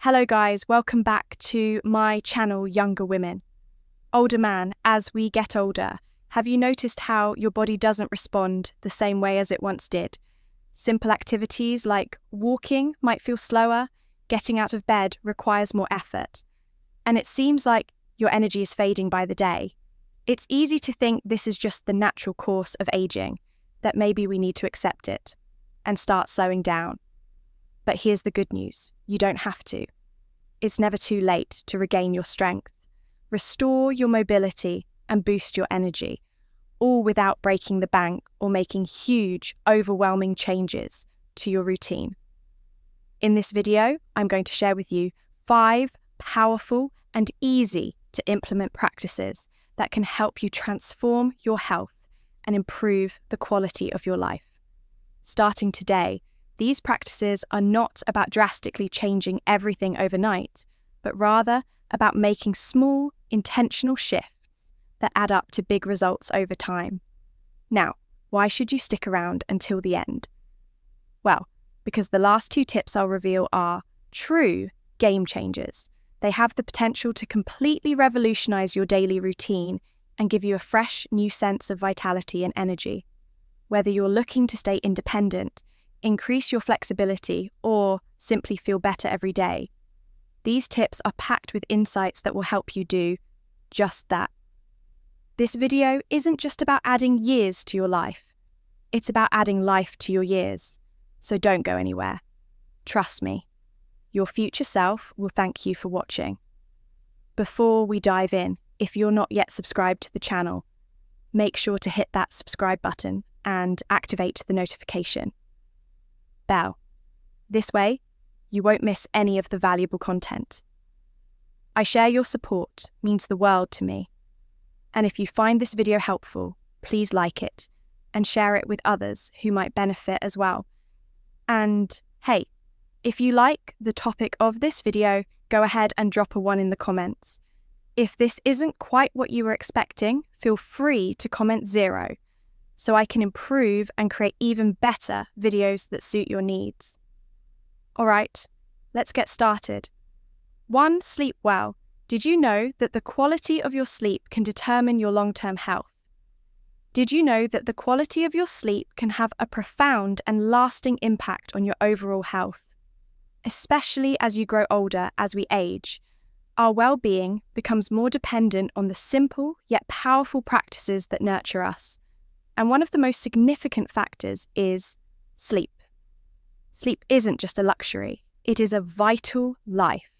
Hello guys, welcome back to my channel, Younger Women. Older man, as we get older, have you noticed how your body doesn't respond the same way as it once did? Simple activities like walking might feel slower, getting out of bed requires more effort. And it seems like your energy is fading by the day. It's easy to think this is just the natural course of aging, that maybe we need to accept it and start slowing down. But here's the good news, you don't have to. It's never too late to regain your strength, restore your mobility and boost your energy, all without breaking the bank or making huge, overwhelming changes to your routine. In this video, I'm going to share with you 5 powerful and easy to implement practices that can help you transform your health and improve the quality of your life. Starting today, these practices are not about drastically changing everything overnight, but rather about making small, intentional shifts that add up to big results over time. Now, why should you stick around until the end? Well, because the last 2 tips I'll reveal are true game changers. They have the potential to completely revolutionize your daily routine and give you a fresh, new sense of vitality and energy. Whether you're looking to stay independent, increase your flexibility, or simply feel better every day, these tips are packed with insights that will help you do just that. This video isn't just about adding years to your life. It's about adding life to your years. So don't go anywhere. Trust me, your future self will thank you for watching. Before we dive in, if you're not yet subscribed to the channel, make sure to hit that subscribe button and activate the notification bell. This way, you won't miss any of the valuable content. I share your support means the world to me. And if you find this video helpful, please like it and share it with others who might benefit as well. And hey, if you like the topic of this video, go ahead and drop a 1 in the comments. If this isn't quite what you were expecting, feel free to comment 0. So I can improve and create even better videos that suit your needs. Alright, let's get started. 1. Sleep well. Did you know that the quality of your sleep can determine your long-term health? Did you know that the quality of your sleep can have a profound and lasting impact on your overall health? Especially as you grow older, as we age, our well-being becomes more dependent on the simple yet powerful practices that nurture us. And one of the most significant factors is sleep. Sleep isn't just a luxury, it is a vital life,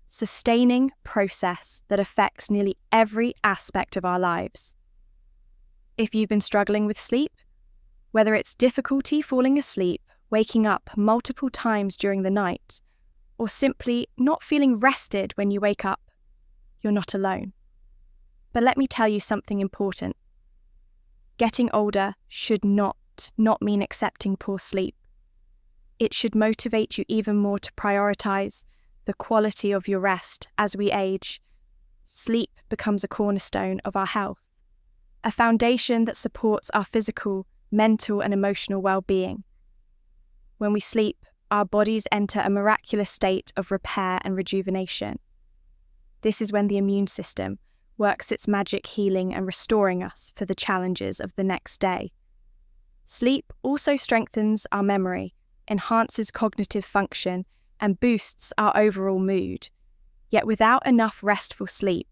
sustaining process that affects nearly every aspect of our lives. If you've been struggling with sleep, whether it's difficulty falling asleep, waking up multiple times during the night, or simply not feeling rested when you wake up, you're not alone. But let me tell you something important. Getting older should not mean accepting poor sleep. It should motivate you even more to prioritize the quality of your rest as we age. Sleep becomes a cornerstone of our health, a foundation that supports our physical, mental, and emotional well-being. When we sleep, our bodies enter a miraculous state of repair and rejuvenation. This is when the immune system works its magic healing and restoring us for the challenges of the next day. Sleep also strengthens our memory, enhances cognitive function, and boosts our overall mood. Yet without enough restful sleep,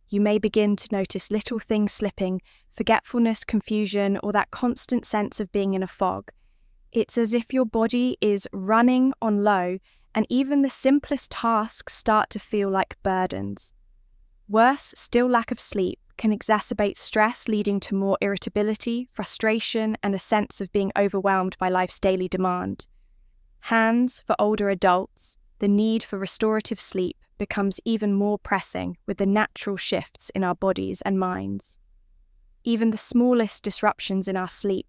you may begin to notice little things slipping, forgetfulness, confusion, or that constant sense of being in a fog. It's as if your body is running on low, and even the simplest tasks start to feel like burdens. Worse still, lack of sleep can exacerbate stress, leading to more irritability, frustration, and a sense of being overwhelmed by life's daily demand. Hence, for older adults, the need for restorative sleep becomes even more pressing with the natural shifts in our bodies and minds. Even the smallest disruptions in our sleep,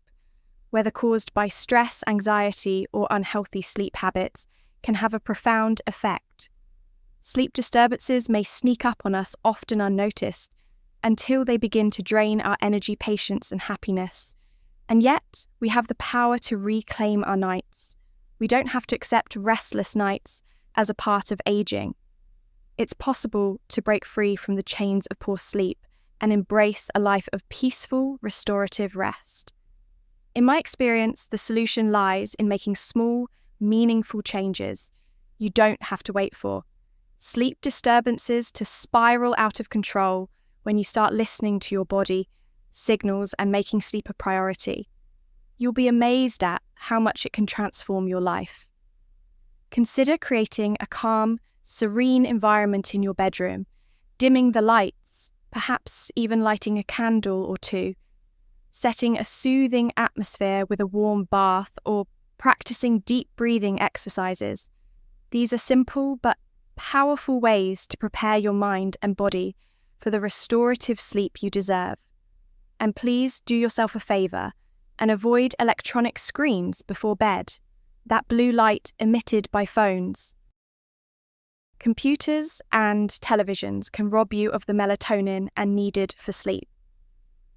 whether caused by stress, anxiety, or unhealthy sleep habits, can have a profound effect. Sleep disturbances may sneak up on us often unnoticed until they begin to drain our energy, patience, and happiness. And yet, we have the power to reclaim our nights. We don't have to accept restless nights as a part of aging. It's possible to break free from the chains of poor sleep and embrace a life of peaceful, restorative rest. In my experience, the solution lies in making small, meaningful changes you don't have to wait for. Sleep disturbances to spiral out of control when you start listening to your body, signals, and making sleep a priority. You'll be amazed at how much it can transform your life. Consider creating a calm, serene environment in your bedroom, dimming the lights, perhaps even lighting a candle or two, setting a soothing atmosphere with a warm bath, or practicing deep breathing exercises. These are simple but powerful ways to prepare your mind and body for the restorative sleep you deserve. And please do yourself a favor and avoid electronic screens before bed, that blue light emitted by phones. Computers and televisions can rob you of the melatonin needed for sleep.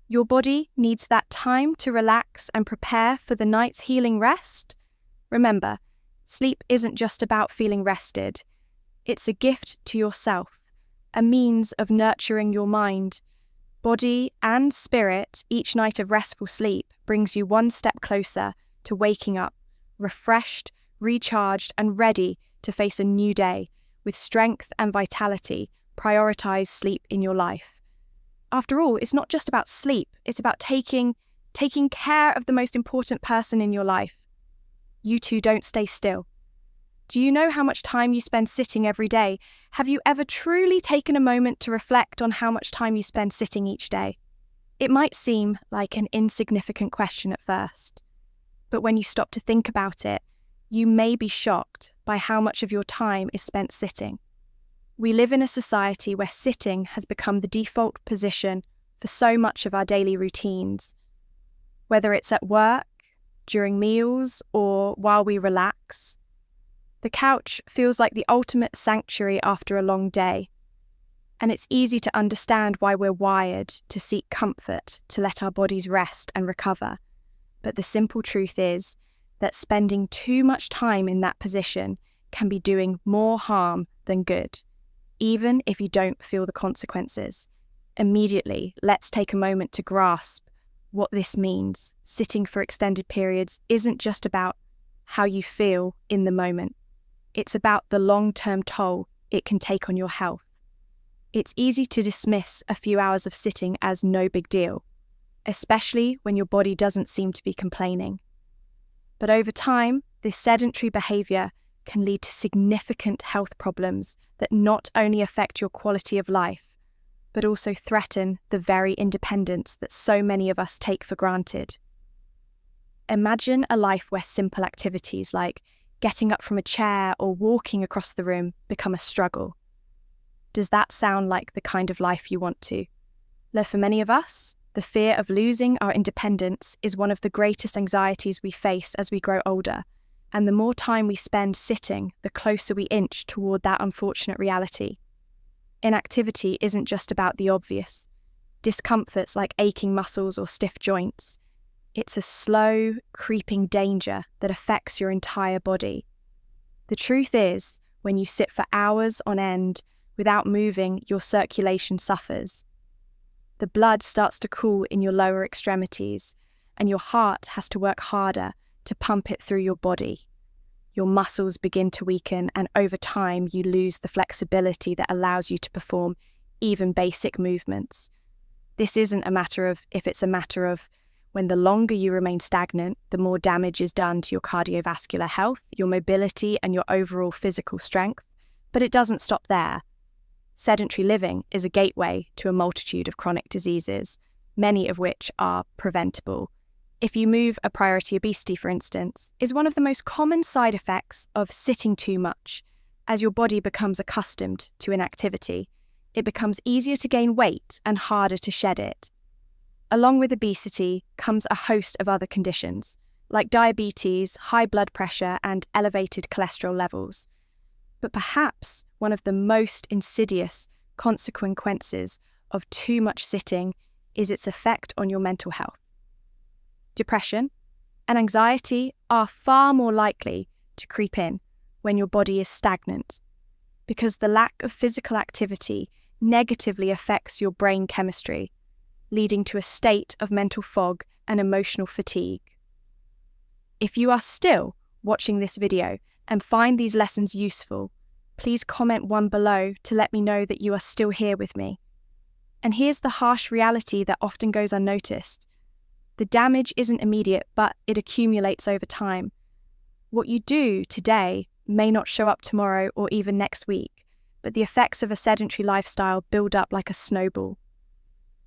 Your body needs that time to relax and prepare for the night's healing rest. Remember, sleep isn't just about feeling rested. It's a gift to yourself, a means of nurturing your mind, body, and spirit. Each night of restful sleep brings you one step closer to waking up, refreshed, recharged, and ready to face a new day. With strength and vitality, prioritize sleep in your life. After all, it's not just about sleep, it's about taking care of the most important person in your life. You two don't stay still. Do you know how much time you spend sitting every day? Have you ever truly taken a moment to reflect on how much time you spend sitting each day? It might seem like an insignificant question at first, but when you stop to think about it, you may be shocked by how much of your time is spent sitting. We live in a society where sitting has become the default position for so much of our daily routines. Whether it's at work, during meals, or while we relax, the couch feels like the ultimate sanctuary after a long day. And it's easy to understand why we're wired to seek comfort, to let our bodies rest and recover. But the simple truth is that spending too much time in that position can be doing more harm than good, even if you don't feel the consequences. Immediately, let's take a moment to grasp what this means. Sitting for extended periods isn't just about how you feel in the moment. It's about the long-term toll it can take on your health. It's easy to dismiss a few hours of sitting as no big deal, especially when your body doesn't seem to be complaining. But over time, this sedentary behaviour can lead to significant health problems that not only affect your quality of life, but also threaten the very independence that so many of us take for granted. Imagine a life where simple activities like getting up from a chair or walking across the room become a struggle. Does that sound like the kind of life you want to? For many of us, the fear of losing our independence is one of the greatest anxieties we face as we grow older, and the more time we spend sitting, the closer we inch toward that unfortunate reality. Inactivity isn't just about the obvious discomforts like aching muscles or stiff joints. It's a slow, creeping danger that affects your entire body. The truth is, when you sit for hours on end without moving, your circulation suffers. The blood starts to cool in your lower extremities, and your heart has to work harder to pump it through your body. Your muscles begin to weaken, and over time you lose the flexibility that allows you to perform even basic movements. This isn't a matter of if, it's a matter of when the longer you remain stagnant, the more damage is done to your cardiovascular health, your mobility, and your overall physical strength. But it doesn't stop there. Sedentary living is a gateway to a multitude of chronic diseases, many of which are preventable. If you move, a priority obesity, for instance, is one of the most common side effects of sitting too much. As your body becomes accustomed to inactivity, it becomes easier to gain weight and harder to shed it. Along with obesity comes a host of other conditions, like diabetes, high blood pressure, and elevated cholesterol levels. But perhaps one of the most insidious consequences of too much sitting is its effect on your mental health. Depression and anxiety are far more likely to creep in, when your body is stagnant, because the lack of physical activity negatively affects your brain chemistry, leading to a state of mental fog and emotional fatigue. If you are still watching this video and find these lessons useful, please comment one below to let me know that you are still here with me. And here's the harsh reality that often goes unnoticed. The damage isn't immediate, but it accumulates over time. What you do today may not show up tomorrow or even next week, but the effects of a sedentary lifestyle build up like a snowball.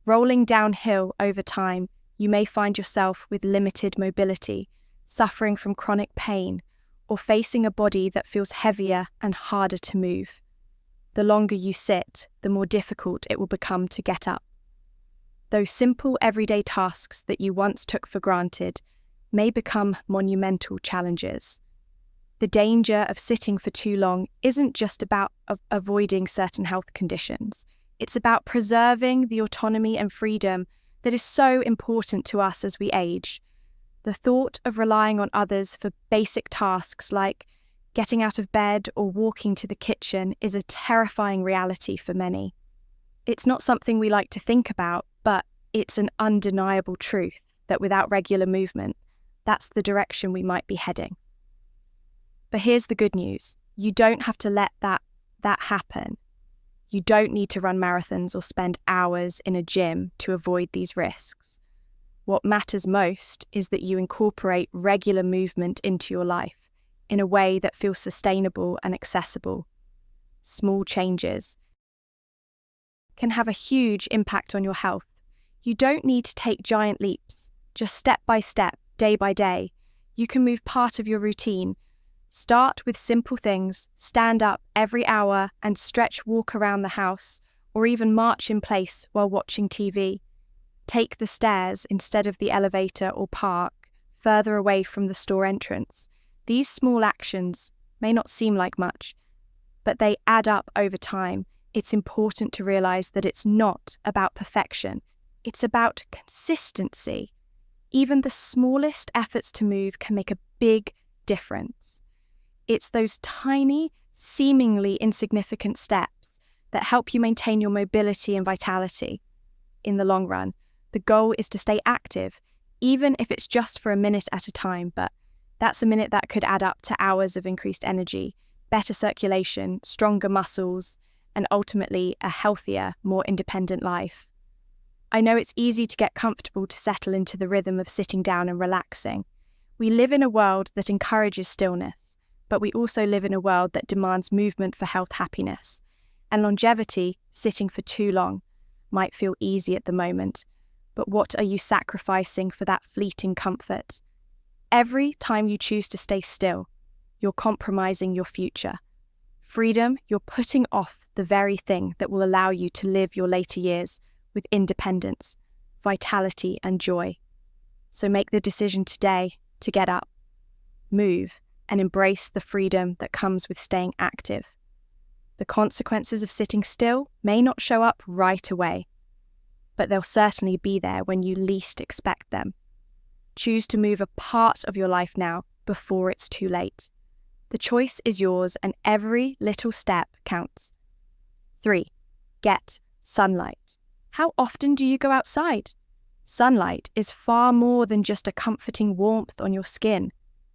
Rolling downhill over time, you may find yourself with limited mobility, suffering from chronic pain, or facing a body that feels heavier and harder to move. The longer you sit, the more difficult it will become to get up. Those simple everyday tasks that you once took for granted may become monumental challenges. The danger of sitting for too long isn't just about avoiding certain health conditions. It's about preserving the autonomy and freedom that is so important to us as we age. The thought of relying on others for basic tasks like getting out of bed or walking to the kitchen is a terrifying reality for many. It's not something we like to think about, but it's an undeniable truth that without regular movement, that's the direction we might be heading. But here's the good news. You don't have to let that happen. You don't need to run marathons or spend hours in a gym to avoid these risks. What matters most is that you incorporate regular movement into your life in a way that feels sustainable and accessible. Small changes can have a huge impact on your health. You don't need to take giant leaps. Just step by step, day by day, you can move part of your routine. Start with simple things, stand up every hour and walk around the house, or even march in place while watching TV. Take the stairs instead of the elevator or park, further away from the store entrance. These small actions may not seem like much, but they add up over time. It's important to realize that it's not about perfection. It's about consistency. Even the smallest efforts to move can make a big difference. It's those tiny, seemingly insignificant steps that help you maintain your mobility and vitality. In the long run, the goal is to stay active, even if it's just for a minute at a time, but that's a minute that could add up to hours of increased energy, better circulation, stronger muscles, and ultimately a healthier, more independent life. I know it's easy to get comfortable to settle into the rhythm of sitting down and relaxing. We live in a world that encourages stillness, but we also live in a world that demands movement for health, happiness. And longevity, sitting for too long, might feel easy at the moment, but what are you sacrificing for that fleeting comfort? Every time you choose to stay still, you're compromising your future. Freedom, you're putting off the very thing that will allow you to live your later years with independence, vitality, and joy. So make the decision today to get up, move, and embrace the freedom that comes with staying active. The consequences of sitting still may not show up right away, but they'll certainly be there when you least expect them. Choose to move a part of your life now before it's too late. The choice is yours and every little step counts. 3. Get sunlight. How often do you go outside? Sunlight is far more than just a comforting warmth on your skin.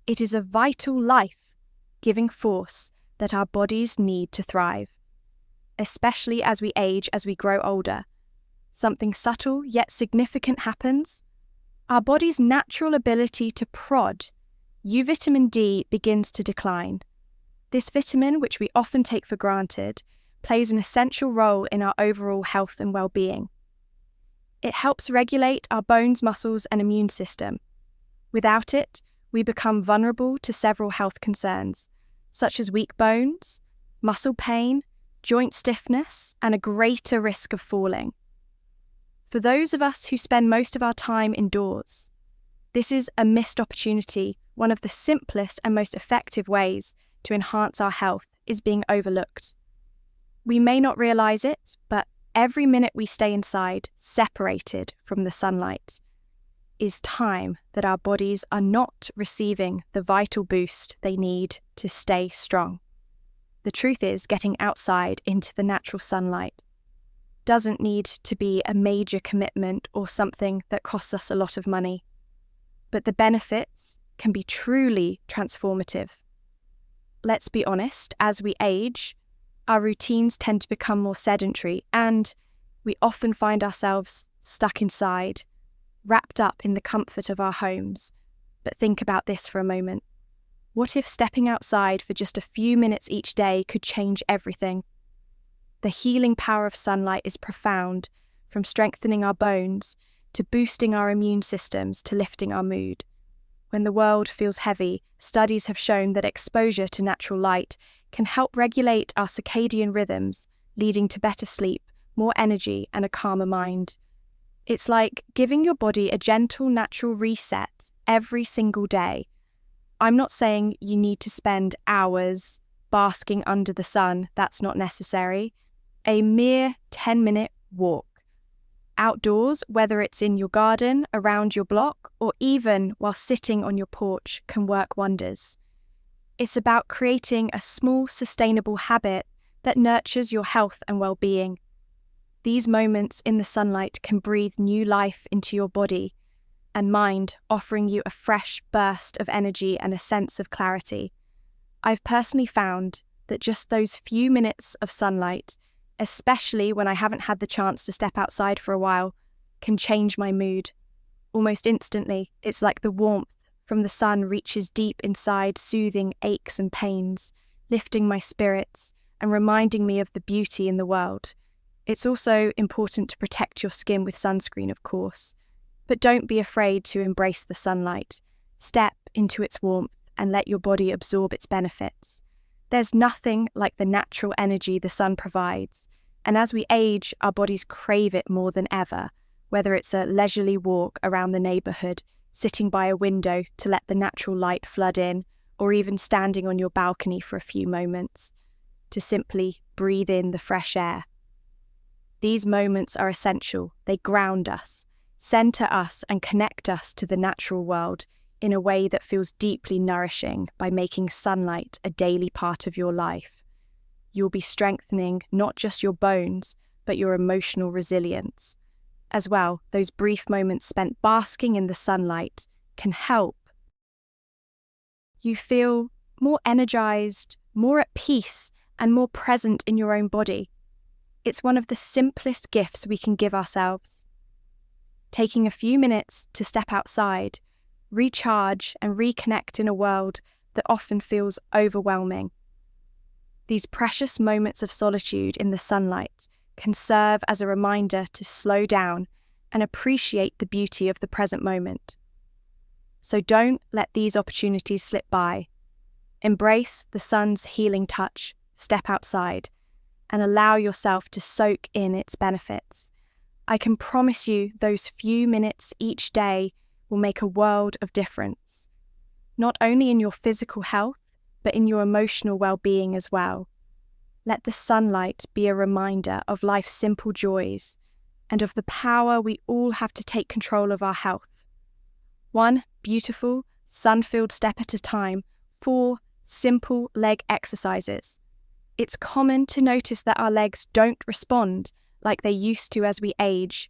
It is a vital life-giving force that our bodies need to thrive. Especially as we age, as we grow older, something subtle yet significant happens. Our body's natural ability to prod U vitamin D begins to decline. This vitamin, which we often take for granted, plays an essential role in our overall health and well-being. It helps regulate our bones, muscles, and immune system. Without it, we become vulnerable to several health concerns, such as weak bones, muscle pain, joint stiffness, and a greater risk of falling. For those of us who spend most of our time indoors, this is a missed opportunity. One of the simplest and most effective ways to enhance our health is being overlooked. We may not realize it, but every minute we stay inside, separated from the sunlight, is time that our bodies are not receiving the vital boost they need to stay strong. The truth is, getting outside into the natural sunlight doesn't need to be a major commitment or something that costs us a lot of money. But the benefits can be truly transformative. Let's be honest, as we age, our routines tend to become more sedentary and we often find ourselves stuck inside, wrapped up in the comfort of our homes. But think about this for a moment. What if stepping outside for just a few minutes each day could change everything? The healing power of sunlight is profound, from strengthening our bones to boosting our immune systems to lifting our mood. When the world feels heavy, studies have shown that exposure to natural light can help regulate our circadian rhythms, leading to better sleep, more energy, and a calmer mind. It's like giving your body a gentle, natural reset every single day. I'm not saying you need to spend hours basking under the sun. That's not necessary. A mere 10-minute walk outdoors, whether it's in your garden, around your block, or even while sitting on your porch, can work wonders. It's about creating a small, sustainable habit that nurtures your health and well-being. These moments in the sunlight can breathe new life into your body and mind, offering you a fresh burst of energy and a sense of clarity. I've personally found that just those few minutes of sunlight, especially when I haven't had the chance to step outside for a while, can change my mood. Almost instantly, it's like the warmth from the sun reaches deep inside, soothing aches and pains, lifting my spirits and reminding me of the beauty in the world. It's also important to protect your skin with sunscreen, of course, but don't be afraid to embrace the sunlight. Step into its warmth and let your body absorb its benefits. There's nothing like the natural energy the sun provides, and as we age, our bodies crave it more than ever, whether it's a leisurely walk around the neighbourhood, sitting by a window to let the natural light flood in, or even standing on your balcony for a few moments to simply breathe in the fresh air. These moments are essential. They ground us, center us, and connect us to the natural world in a way that feels deeply nourishing by making sunlight a daily part of your life. You'll be strengthening not just your bones, but your emotional resilience. As well, those brief moments spent basking in the sunlight can help you feel more energized, more at peace, and more present in your own body. It's one of the simplest gifts we can give ourselves. Taking a few minutes to step outside, recharge, and reconnect in a world that often feels overwhelming. These precious moments of solitude in the sunlight can serve as a reminder to slow down and appreciate the beauty of the present moment. So don't let these opportunities slip by. Embrace the sun's healing touch, step outside, and allow yourself to soak in its benefits. I can promise you those few minutes each day will make a world of difference, not only in your physical health, but in your emotional well-being as well. Let the sunlight be a reminder of life's simple joys and of the power we all have to take control of our health. One beautiful, sun-filled step at a time, 4 simple leg exercises. It's common to notice that our legs don't respond like they used to as we age.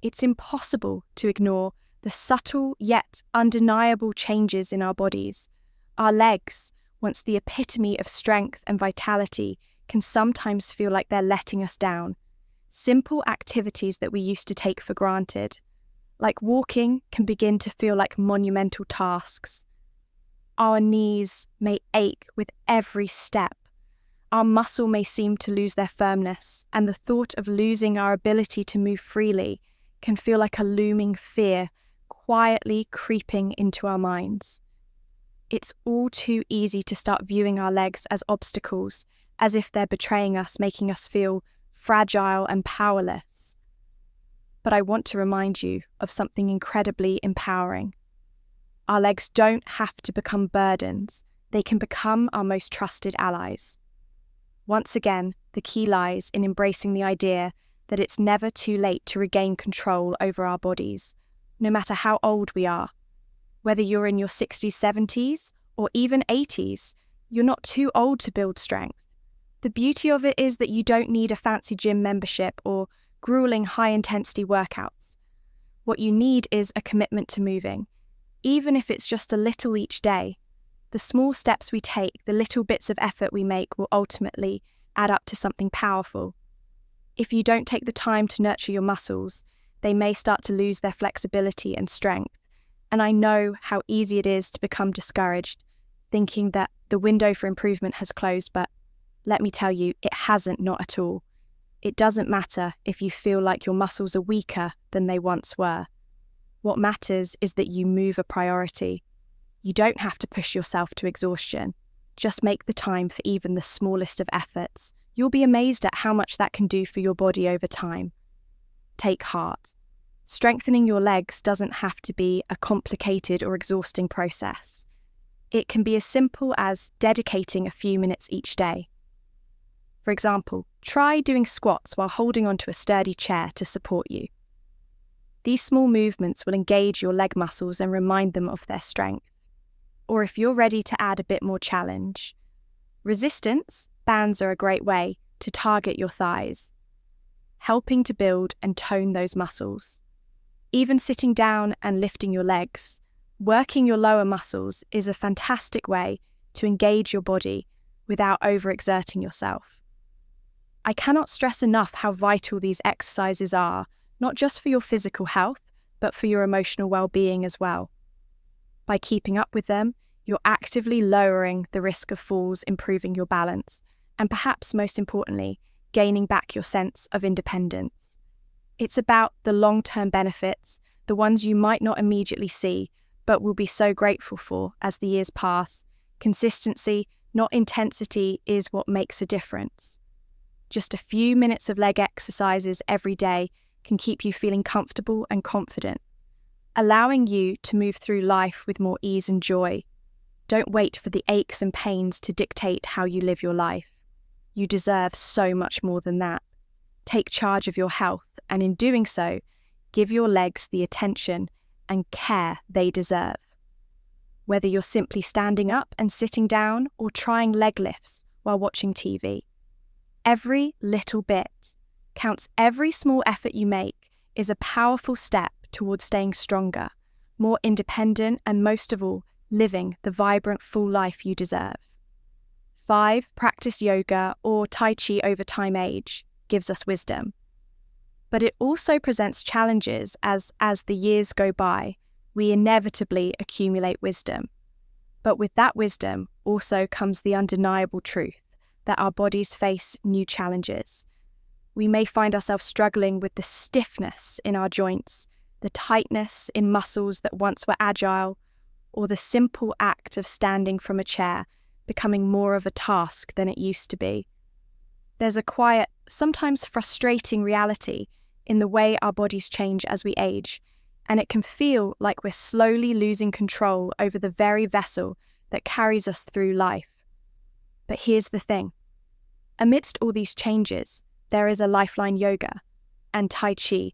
It's impossible to ignore the subtle yet undeniable changes in our bodies. Our legs, once the epitome of strength and vitality, can sometimes feel like they're letting us down. Simple activities that we used to take for granted, like walking, can begin to feel like monumental tasks. Our knees may ache with every step. Our muscle may seem to lose their firmness, and the thought of losing our ability to move freely can feel like a looming fear quietly creeping into our minds. It's all too easy to start viewing our legs as obstacles, as if they're betraying us, making us feel fragile and powerless. But I want to remind you of something incredibly empowering. Our legs don't have to become burdens. They can become our most trusted allies. Once again, the key lies in embracing the idea that it's never too late to regain control over our bodies. no matter how old we are. Whether you're in your 60s, 70s, or even 80s, you're not too old to build strength. The beauty of it is that you don't need a fancy gym membership or grueling high-intensity workouts. What you need is a commitment to moving, even if it's just a little each day. The small steps we take, the little bits of effort we make will ultimately add up to something powerful. If you don't take the time to nurture your muscles, they may start to lose their flexibility and strength. And I know how easy it is to become discouraged, thinking that the window for improvement has closed, but let me tell you, it hasn't, not at all. It doesn't matter if you feel like your muscles are weaker than they once were. What matters is that you move a priority. You don't have to push yourself to exhaustion. Just make the time for even the smallest of efforts. You'll be amazed at how much that can do for your body over time. Take heart. Strengthening your legs doesn't have to be a complicated or exhausting process. It can be as simple as dedicating a few minutes each day. For example, try doing squats while holding onto a sturdy chair to support you. These small movements will engage your leg muscles and remind them of their strength. Or if you're ready to add a bit more challenge, resistance bands are a great way to target your thighs, helping to build and tone those muscles. Even sitting down and lifting your legs, working your lower muscles is a fantastic way to engage your body without overexerting yourself. I cannot stress enough how vital these exercises are, not just for your physical health, but for your emotional well-being as well. By keeping up with them, you're actively lowering the risk of falls, improving your balance, and perhaps most importantly, gaining back your sense of independence. It's about the long-term benefits, the ones you might not immediately see, but will be so grateful for as the years pass. Consistency, not intensity, is what makes a difference. Just a few minutes of leg exercises every day can keep you feeling comfortable and confident, allowing you to move through life with more ease and joy. Don't wait for the aches and pains to dictate how you live your life. You deserve so much more than that. Take charge of your health, and in doing so, give your legs the attention and care they deserve. Whether you're simply standing up and sitting down or trying leg lifts while watching TV, every little bit counts. Every small effort you make is a powerful step towards staying stronger, more independent, and most of all, living the vibrant, full life you deserve. 5. Practice yoga or Tai Chi over time age gives us wisdom. But it also presents challenges as the years go by, we inevitably accumulate wisdom. But with that wisdom also comes the undeniable truth that our bodies face new challenges. We may find ourselves struggling with the stiffness in our joints, the tightness in muscles that once were agile, or the simple act of standing from a chair becoming more of a task than it used to be. There's a quiet, sometimes frustrating reality in the way our bodies change as we age, and it can feel like we're slowly losing control over the very vessel that carries us through life. But here's the thing. Amidst all these changes, there is a lifeline: yoga and Tai Chi